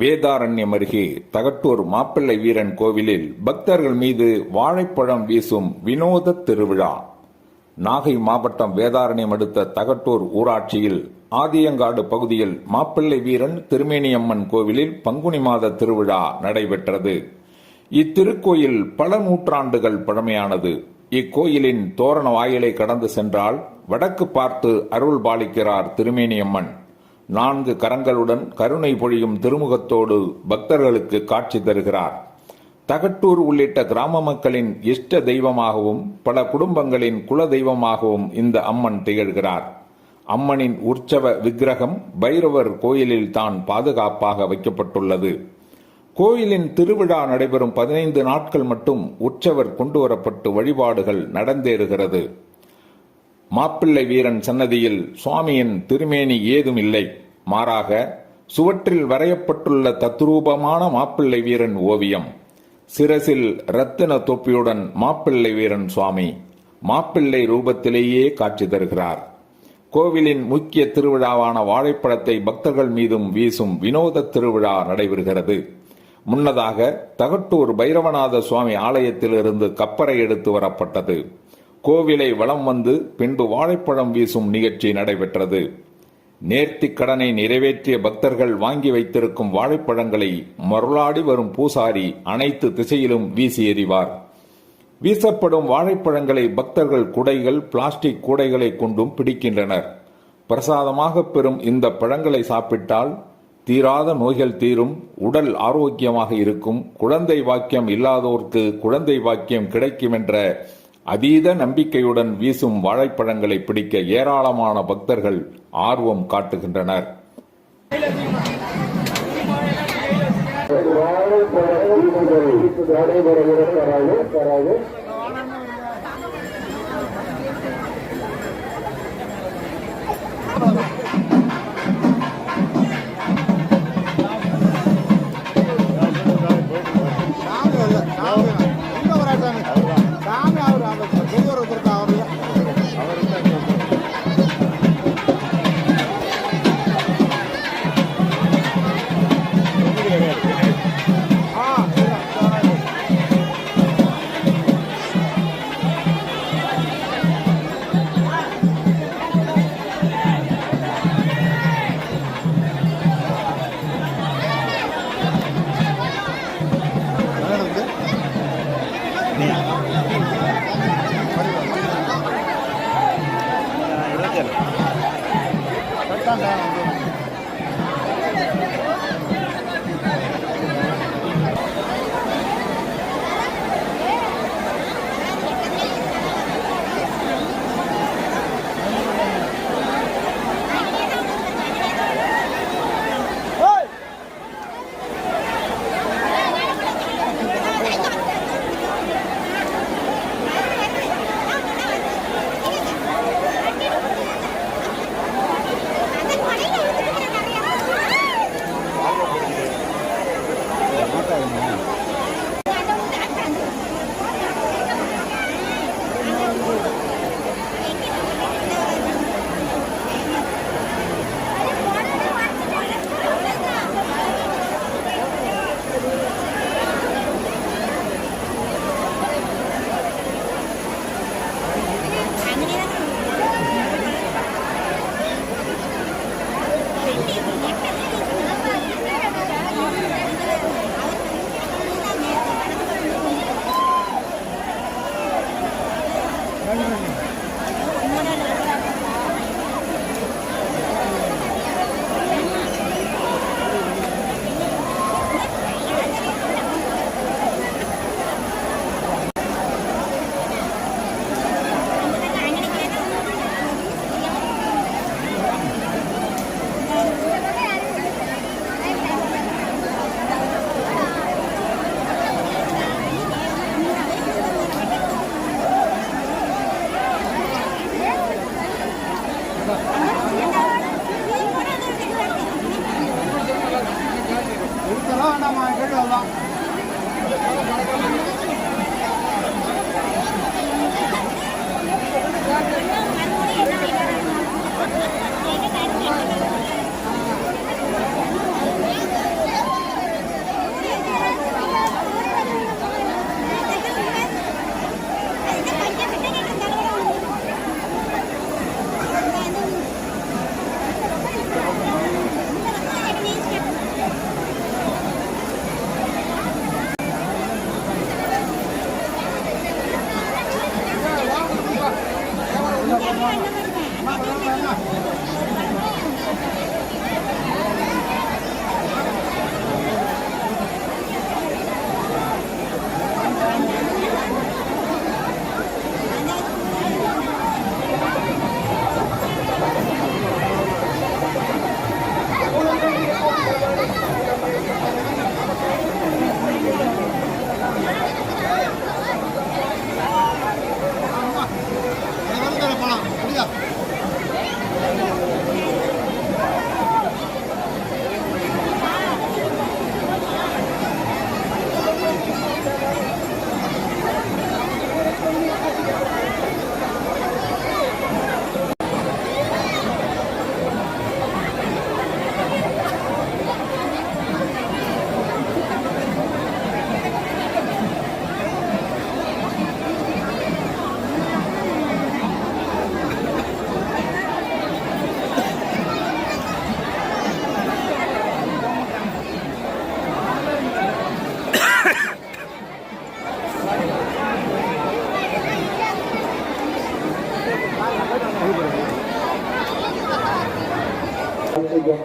வேதாரண்யம் அருகே தகட்டூர் மாப்பிள்ளை வீரன் கோவிலில் பக்தர்கள் மீது வாழைப்பழம் வீசும் வினோத திருவிழா. நாகை மாவட்டம் வேதாரண்யம் அடுத்த தகட்டூர் ஊராட்சியில் ஆதியங்காடு பகுதியில் மாப்பிள்ளை வீரன் திருமேனியம்மன் கோவிலில் பங்குனி மாத திருவிழா நடைபெற்றது. இத்திருக்கோயில் பல நூற்றாண்டுகள் பழமையானது. இக்கோயிலின் தோரண வாயிலை கடந்து சென்றால் வடக்கு பார்த்து அருள் பாலிக்கிறார் திருமேனியம்மன். 4 கரங்களுடன் கருணை பொழியும் திருமுகத்தோடு பக்தர்களுக்கு காட்சி தருகிறார். தகட்டூர் உள்ளிட்ட கிராம மக்களின் இஷ்ட தெய்வமாகவும் பல குடும்பங்களின் குல தெய்வமாகவும் இந்த அம்மன் திகழ்கிறார். அம்மனின் உற்சவ விக்கிரகம் பைரவர் கோயிலில் தான் பாதுகாப்பாக வைக்கப்பட்டுள்ளது. கோயிலின் திருவிழா நடைபெறும் 15 நாட்கள் மட்டும் உற்சவர் கொண்டுவரப்பட்டு வழிபாடுகள் நடந்தேறுகிறது. மாப்பிள்ளை வீரன் சன்னதியில் சுவாமியின் திருமேனி ஏதும் இல்லை. மாறாக சுவற்றில் வரையப்பட்டுள்ள தத்ரூபமான மாப்பிள்ளை வீரன் ஓவியம். சிரசில் ரத்தின தொப்பியுடன் மாப்பிள்ளை வீரன் சுவாமி மாப்பிள்ளை ரூபத்திலேயே காட்சி தருகிறார். கோவிலின் முக்கிய திருவிழாவான வாழைப்பழத்தை பக்தர்கள் மீதும் வீசும் வினோத திருவிழா நடைபெறுகிறது. முன்னதாக தகட்டூர் பைரவநாத சுவாமி ஆலயத்திலிருந்து கப்பரை எடுத்து வரப்பட்டது. கோவிலை வலம் வந்து பின்பு வாழைப்பழம் வீசும் நிகழ்ச்சி நடைபெற்றது. நேர்த்திக் கடனை நிறைவேற்றிய பக்தர்கள் வாங்கி வைத்திருக்கும் வாழைப்பழங்களை மருளாடி வரும் பூசாரி அனைத்து திசையிலும் வீசி எறிவார். வீசப்படும் வாழைப்பழங்களை பக்தர்கள் குடைகள், பிளாஸ்டிக் கூடைகளை கொண்டும் பிடிக்கின்றனர். பிரசாதமாக பெறும் இந்த பழங்களை சாப்பிட்டால் தீராத நோய்கள் தீரும், உடல் ஆரோக்கியமாக இருக்கும், குழந்தை வாக்கியம் இல்லாதோருக்கு குழந்தை வாக்கியம் கிடைக்கும் என்ற அதீத நம்பிக்கையுடன் வீசும் வாழைப்பழங்களை பிடிக்க ஏராளமான பக்தர்கள் ஆர்வம் காட்டுகின்றனர்.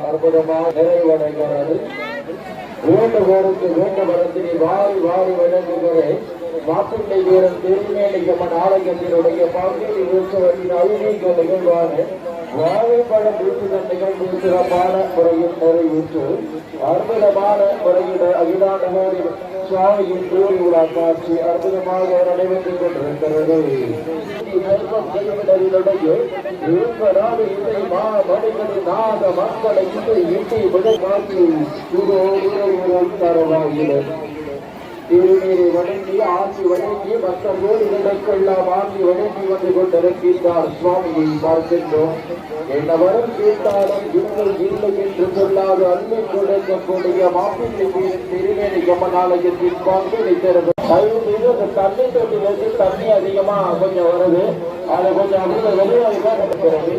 அற்புதமாக நிறைவடைகிறது. வேண்டுகோருக்கு வேண்ட வரத்தினை வாரி வாரி வழங்குகிற மாப்பிள்ளை வீரன் திருமேனிகம்மன் ஆலயத்தினுடைய பகுதி உற்சவத்தின் ஐநீக நிகழ்வான வாழைப்பழம் வீசுதல் நிகழ்வு சிறப்பான முறையில் நிறைவேற்று அற்புதமான முறையில் அகிலாண்டகோடி சுவாமியின் கூறி உலா காட்சி அற்புதமாக நடைபெற்று கொண்டிருக்கிறது. நாத மக்களை இசை விடை காட்சி திருநீரை வணங்கி ஆட்சி வணங்கி மற்ற கோடிகளுக்கெல்லாம் ஆட்சி வணங்கி வந்து கொண்டிருக்கின்றார் சுவாமியை பார்க்கின்றோம். என்ன வரும் கேட்டாலும் இல்லை இல்லை என்று சொல்லாது அள்ளி கொடுக்கக்கூடிய மாப்பிள்ளை திருநேரி கமனாலயத்தின் பங்குனை திறந்து தயவு செய்து அந்த தண்ணி தொட்டிலிருந்து தண்ணி அதிகமா கொஞ்சம் வருது. அதை கொஞ்சம் அப்படியே வெளியாகதான் நடக்கிறது.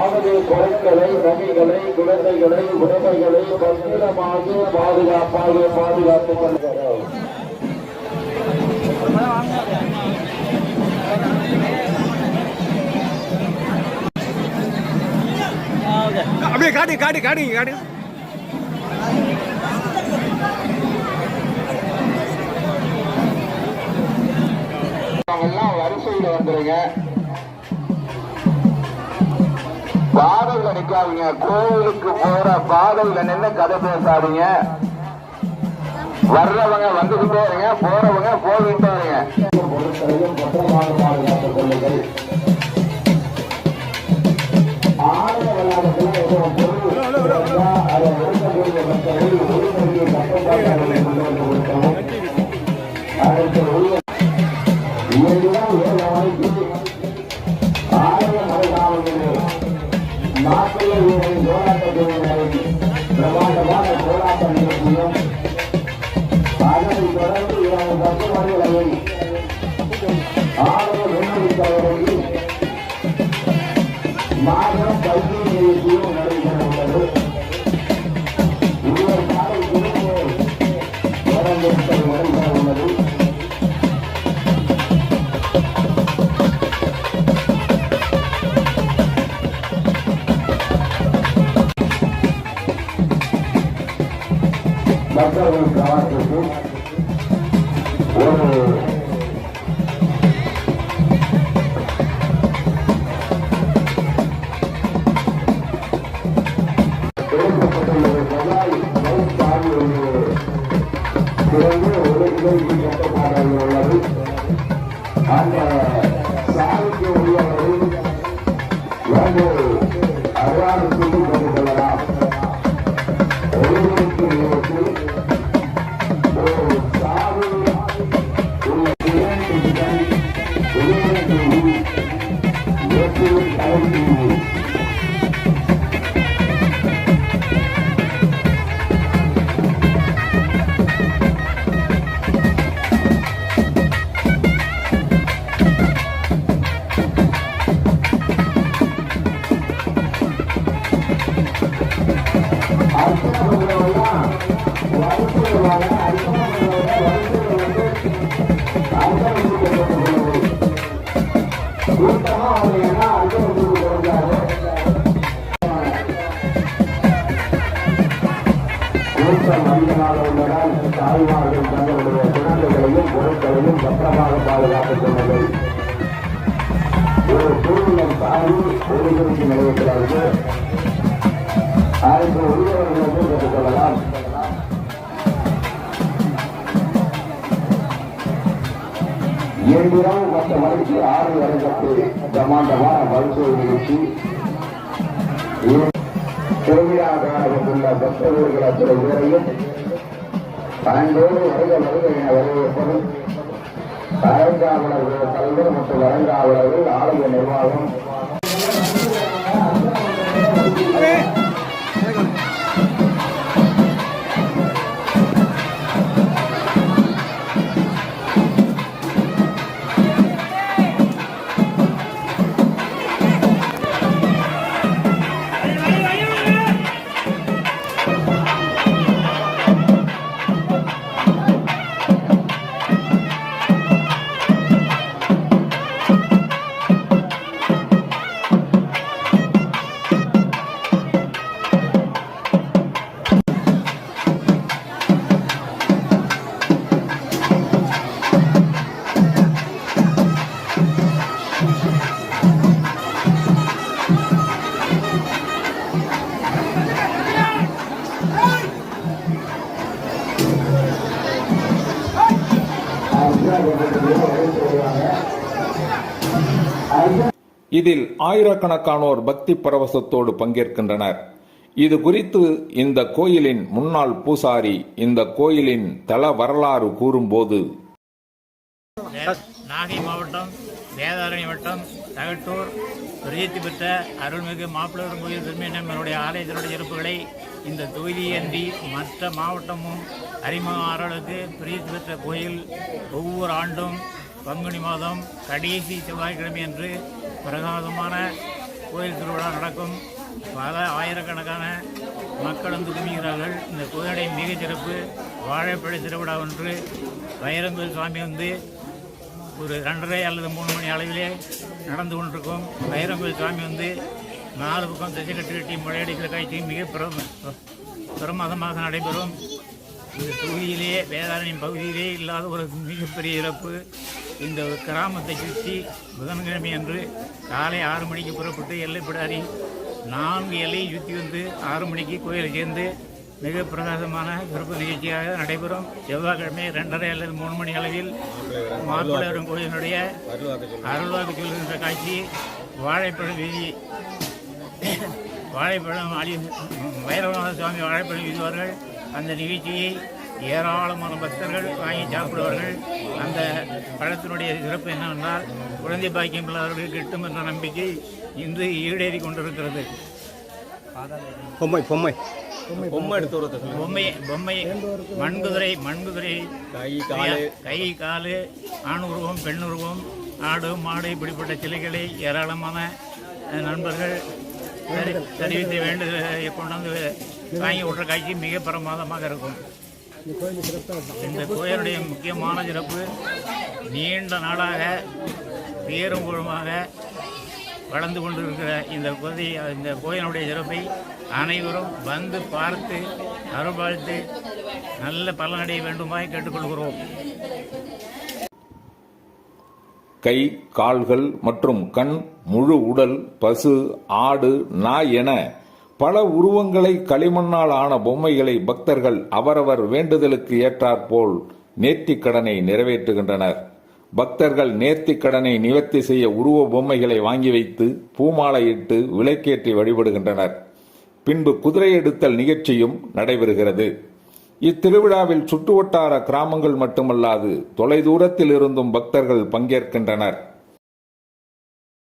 ஆகவே பொருட்களை நகைகளை குழந்தைகளை உடைமைகளை பத்திரமாக பாதுகாத்துக் கொள்கிறோம். அப்படியே காட்டு காட்டு காட்டுங்க காட்டு. வரிசையில் வந்துருங்க. பாதையில நிக்காதீங்க. கோவிலுக்கு போற பாதையில நின்று கதை பேசாதீங்க. வர்றவங்க வந்துகிட்டே இருங்க, போறவங்க போகிட்டே இருங்க. பொருட்களையும் பத்திரமாக பாதுகாத்துக் கொள்ளுங்கள். ஆலய வளாகத்தில் அதை எடுக்கக்கூடிய மக்களை ஒருவருடைய கட்டுப்பாடுகளை கொண்டு வந்து கொடுக்கவும் அதற்கு ஆலய மறைக்காவல்களே நாட்டில் போராட்டத்தினரை பிரமாண்டமான போராட்ட நிகழ்ச்சியும் அதனைத் தொடர்ந்து 10 மணிகளில் ஆலய வெண்மணித்தவரையில் மாதம் கல்வி நிகழ்ச்சியும் நடைபெற உள்ளது. இருவர் காலை திரும்ப நடைபெற உள்ளது. பக்தர்கள் கவனத்திற்கு ஒரு உள்ளது. அந்த சாதிக்கு உள்ளவர்கள் வந்து அவ்வாறு சொல்லிக் கொண்டு கொள்ளலாம். மனிதனாக உள்ளதால் தாய்மார்கள் தங்களுடைய குழந்தைகளையும் பொருட்களையும் பத்திரமாக பாதுகாத்துக் கொள்ளுங்கள். ஒரு சூழ்நிலை தாய் ஒளிபெருக்கி நிலையத்திலாவது அதற்கு உரியவர்களுக்கு பெற்றுக் கொள்ளலாம். இயந்திரம் மற்ற மணிக்கு 6 வருடத்து பிரமாண்டமான மருத்துவ நிகழ்ச்சி திருவிழாவாக உள்ள பக்தர்கள் அத்தனை பேரையும் அன்போடு வருக என வரவேற்பதும் அரங்காவலர்கள் தலைவர் மற்றும் அரங்காவலர்கள் ஆலய நிர்வாகம் இதில் ஆயிரக்கணக்கானோர் பக்தி பரவசத்தோடு பங்கேற்கின்றனர். இது குறித்து இந்த கோயிலின் முன்னாள் பூசாரி இந்த கோயிலின் தல வரலாறு கூறும்போது, நாகை மாவட்டம் வேதாரணி வட்டம் தகட்டூர் பிரசித்தி பெற்ற அருள்மிகு மாப்பிள்ளவர் கோயில் திருமேனம்மனுடைய ஆலயத்தினுடைய சிறப்புகளை இந்த தொகுதியன்றி மற்ற மாவட்டமும் அறிமுகமாறலுக்கு பிரசித்தி பெற்ற கோயில் ஒவ்வொரு ஆண்டும் பங்குனி மாதம் கடைசி செவ்வாய்க்கிழமை அன்று பிரகாசமான கோயில் திருவிழா நடக்கும். பல ஆயிரக்கணக்கான மக்கள் வந்து குவிகிறார்கள். இந்த கோயிலுடைய மிக சிறப்பு வாழைப்பழ திருவிழா ஒன்று வைரங்கோயில் சுவாமி வந்து ஒரு 2:30 அல்லது 3 மணி அளவிலே நடந்து கொண்டிருக்கும். வைரங்கோயில் சுவாமி வந்து 4 பக்கம் திசை கட்டி முளையடிக்கிற காட்சி மிக பிரமாதமாக நடைபெறும். இந்த தொகுதியிலேயே வேதாரணி பகுதியிலே இல்லாத ஒரு மிகப்பெரிய இறப்பு. இந்த கிராமத்தை சுற்றி புதன்கிழமை அன்று காலை 6 மணிக்கு புறப்பட்டு எல்லைப்பிடாரி 4 எல்லையை சுற்றி வந்து 6 மணிக்கு கோயிலை சேர்ந்து மிக பிரகாசமான சிறப்பு நிகழ்ச்சியாக நடைபெறும். செவ்வாய்க்கிழமை 2:30 அல்லது 3 மணி அளவில் மாப்பிள்ளவரும் கோயிலினுடைய அருள்வாக்கு சொல்கின்ற காட்சி வாழைப்பழம் வீதி வாழைப்பழம் வைரவநாத சுவாமி வாழைப்பழம் வீசுவார்கள். அந்த நிகழ்ச்சியை ஏராளமான பக்தர்கள் வாங்கி சாப்பிடுவார்கள். அந்த பழத்தினுடைய சிறப்பு என்னவென்றால் குழந்தை பாக்கியம் உள்ளவர்கள் கிட்டும் என்ற நம்பிக்கை இன்று ஈடேறி கொண்டிருக்கிறது. பொம்மை பொம்மை பொம்மை மண்குதிரை கை காலு ஆண் உருவம் பெண் உருவம் ஆடு மாடு இப்படிப்பட்ட சிலைகளை ஏராளமான நண்பர்கள் தெரிவித்து வேண்டுதலை கொண்டாந்து வாங்கி விட்ற காட்சி மிக பிரமாதமாக இருக்கும். இந்த கோயிலுடைய முக்கியமான சிறப்பு நீண்ட நாளாக பேரும் புகழுமாக வளர்ந்து கொண்டிருக்கிற இந்த கோயிலுடைய சிறப்பை அனைவரும் வந்து பார்த்து அருள்பாலித்து நல்ல பலனடைய வேண்டுமாய் கேட்டுக்கொள்கிறோம். கை, கால்கள் மற்றும் கண், முழு உடல், பசு, ஆடு, நாய் என பல உருவங்களை களிமண்ணால் ஆன பொம்மைகளை பக்தர்கள் அவரவர் வேண்டுதலுக்கு ஏற்றாற்போல் நேர்த்திக் கடனை நிறைவேற்றுகின்றனர். பக்தர்கள் நேர்த்திக் கடனை நிவர்த்தி செய்ய உருவ பொம்மைகளை வாங்கி வைத்து பூமாலையிட்டு விளக்கேற்றி வழிபடுகின்றனர். பின்பு குதிரை எடுத்தல் நிகழ்ச்சியும் நடைபெறுகிறது. இத்திருவிழாவில் சுற்றுவட்டார கிராமங்கள் மட்டுமல்லாது தொலைதூரத்தில் இருந்தும் பக்தர்கள் பங்கேற்கின்றனர்.